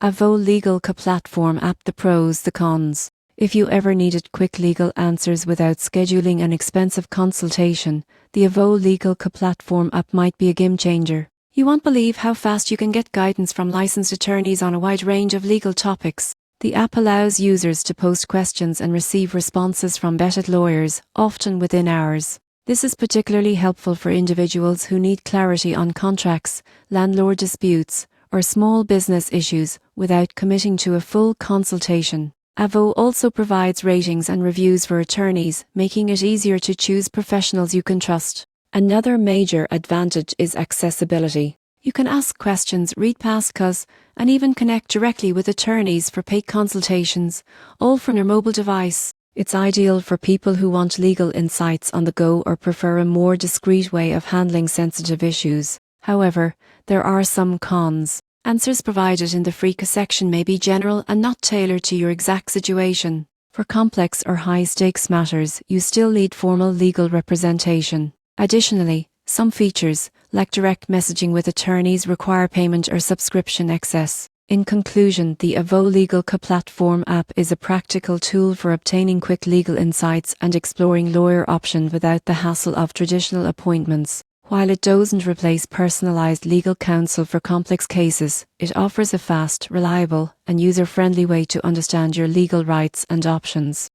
Avvo Legal Platform app. The pros, the cons. If you ever needed quick legal answers without scheduling an expensive consultation, the Avvo Legal Platform app might be a game changer. You won't believe how fast you can get guidance from licensed attorneys on a wide range of legal topics. The app allows users to post questions and receive responses from vetted lawyers, often within hours. This is particularly helpful for individuals who need clarity on contracts, landlord disputes, or small business issues without committing to a full consultation. Avvo also provides ratings and reviews for attorneys, making it easier to choose professionals you can trust. Another major advantage is accessibility. You can ask questions, read past CUS, and even connect directly with attorneys for paid consultations, all from your mobile device. It's ideal for people who want legal insights on the go or prefer a more discreet way of handling sensitive issues. However, there are some cons. Answers provided in the free CUS section may be general and not tailored to your exact situation. For complex or high-stakes matters, you still need formal legal representation. Additionally, some features, like direct messaging with attorneys, require payment or subscription access. In conclusion, the Avvo Legal Platform app is a practical tool for obtaining quick legal insights and exploring lawyer options without the hassle of traditional appointments. While it doesn't replace personalized legal counsel for complex cases, it offers a fast, reliable, and user-friendly way to understand your legal rights and options.